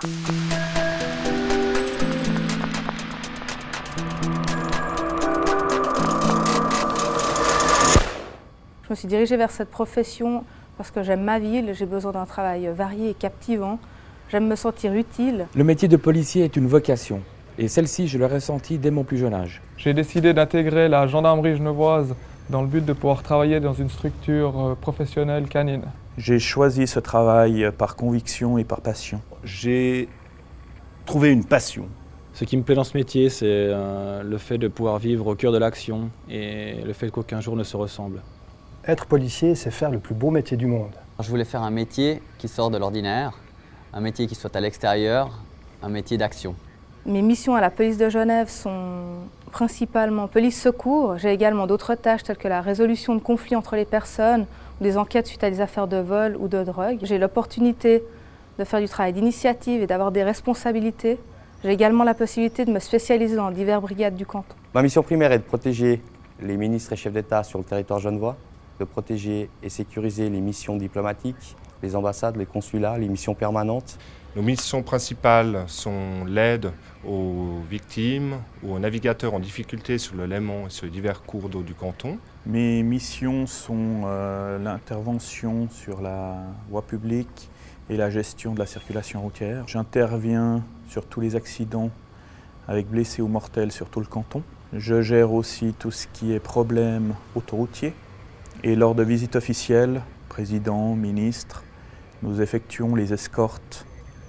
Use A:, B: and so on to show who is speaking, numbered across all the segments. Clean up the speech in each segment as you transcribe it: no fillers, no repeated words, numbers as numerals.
A: Je me suis dirigée vers cette profession parce que j'aime ma ville, j'ai besoin d'un travail varié et captivant. J'aime me sentir utile.
B: Le métier de policier est une vocation, et celle-ci, je l'ai ressentie dès mon plus jeune âge.
C: J'ai décidé d'intégrer la gendarmerie genevoise dans le but de pouvoir travailler dans une structure professionnelle canine.
D: J'ai choisi ce travail par conviction et par passion.
E: J'ai trouvé une passion.
B: Ce qui me plaît dans ce métier, c'est le fait de pouvoir vivre au cœur de l'action et le fait qu'aucun jour ne se ressemble.
F: Être policier, c'est faire le plus beau métier du monde.
G: Je voulais faire un métier qui sort de l'ordinaire, un métier qui soit à l'extérieur, un métier d'action.
A: Mes missions à la police de Genève sont principalement police secours. J'ai également d'autres tâches telles que la résolution de conflits entre les personnes ou des enquêtes suite à des affaires de vol ou de drogue. J'ai l'opportunité de faire du travail d'initiative et d'avoir des responsabilités. J'ai également la possibilité de me spécialiser dans diverses brigades du canton.
H: Ma mission primaire est de protéger les ministres et chefs d'État sur le territoire genevois, de protéger et sécuriser les missions diplomatiques, les ambassades, les consulats, les missions permanentes.
I: Nos missions principales sont l'aide aux victimes ou aux navigateurs en difficulté sur le Léman et sur les divers cours d'eau du canton.
D: Mes missions sont l'intervention sur la voie publique et la gestion de la circulation routière. J'interviens sur tous les accidents avec blessés ou mortels sur tout le canton. Je gère aussi tout ce qui est problème autoroutier. Et lors de visites officielles, président, ministre, nous effectuons les escortes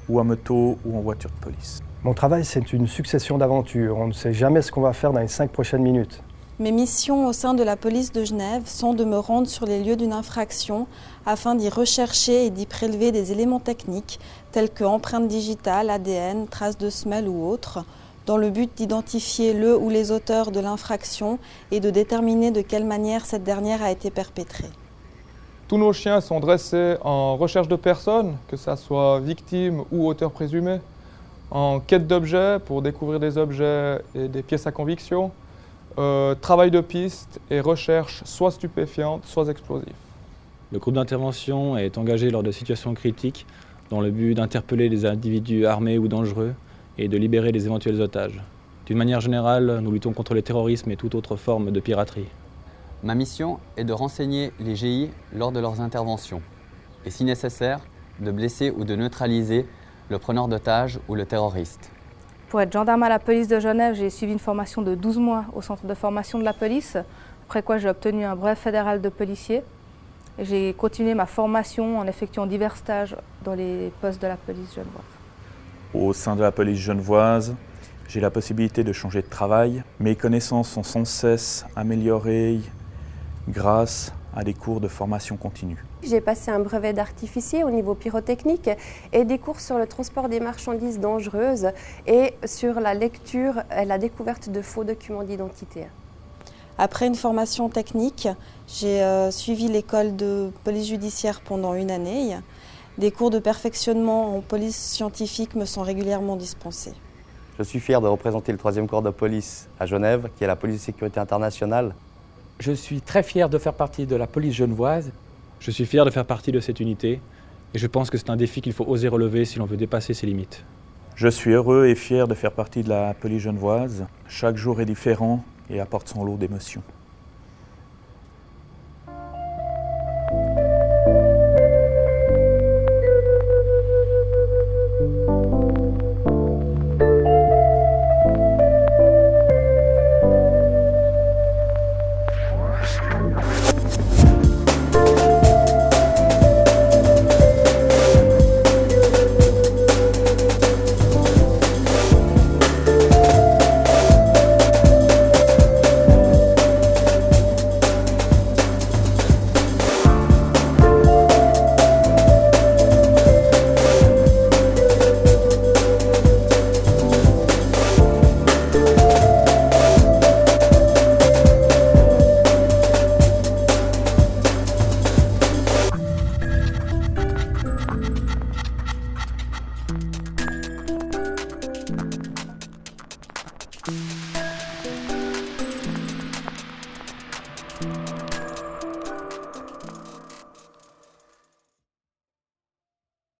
D: ou à moto ou en voiture de police.
F: Mon travail, c'est une succession d'aventures. On ne sait jamais ce qu'on va faire dans les 5 prochaines minutes.
J: Mes missions au sein de la police de Genève sont de me rendre sur les lieux d'une infraction afin d'y rechercher et d'y prélever des éléments techniques tels que empreintes digitales, ADN, traces de semelles ou autres, dans le but d'identifier le ou les auteurs de l'infraction et de déterminer de quelle manière cette dernière a été perpétrée.
C: Tous nos chiens sont dressés en recherche de personnes, que ce soit victimes ou auteurs présumés, en quête d'objets pour découvrir des objets et des pièces à conviction, travail de piste et recherche soit stupéfiante, soit explosive.
B: Le groupe d'intervention est engagé lors de situations critiques dans le but d'interpeller des individus armés ou dangereux et de libérer les éventuels otages. D'une manière générale, nous luttons contre le terrorisme et toute autre forme de piraterie.
G: Ma mission est de renseigner les GI lors de leurs interventions et, si nécessaire, de blesser ou de neutraliser le preneur d'otages ou le terroriste.
A: Pour être gendarme à la police de Genève, j'ai suivi une formation de 12 mois au centre de formation de la police, après quoi j'ai obtenu un brevet fédéral de policier. J'ai continué ma formation en effectuant divers stages dans les postes de la police genevoise.
D: Au sein de la police genevoise, j'ai la possibilité de changer de travail. Mes connaissances sont sans cesse améliorées grâce à des cours de formation continue.
K: J'ai passé un brevet d'artificier au niveau pyrotechnique et des cours sur le transport des marchandises dangereuses et sur la lecture et la découverte de faux documents d'identité.
J: Après une formation technique, j'ai suivi l'école de police judiciaire pendant une année. Des cours de perfectionnement en police scientifique me sont régulièrement dispensés.
H: Je suis fier de représenter le 3e corps de police à Genève, qui est la police de sécurité internationale.
B: Je suis très fier de faire partie de la police genevoise. Je suis fier de faire partie de cette unité et je pense que c'est un défi qu'il faut oser relever si l'on veut dépasser ses limites.
D: Je suis heureux et fier de faire partie de la police genevoise. Chaque jour est différent et apporte son lot d'émotions.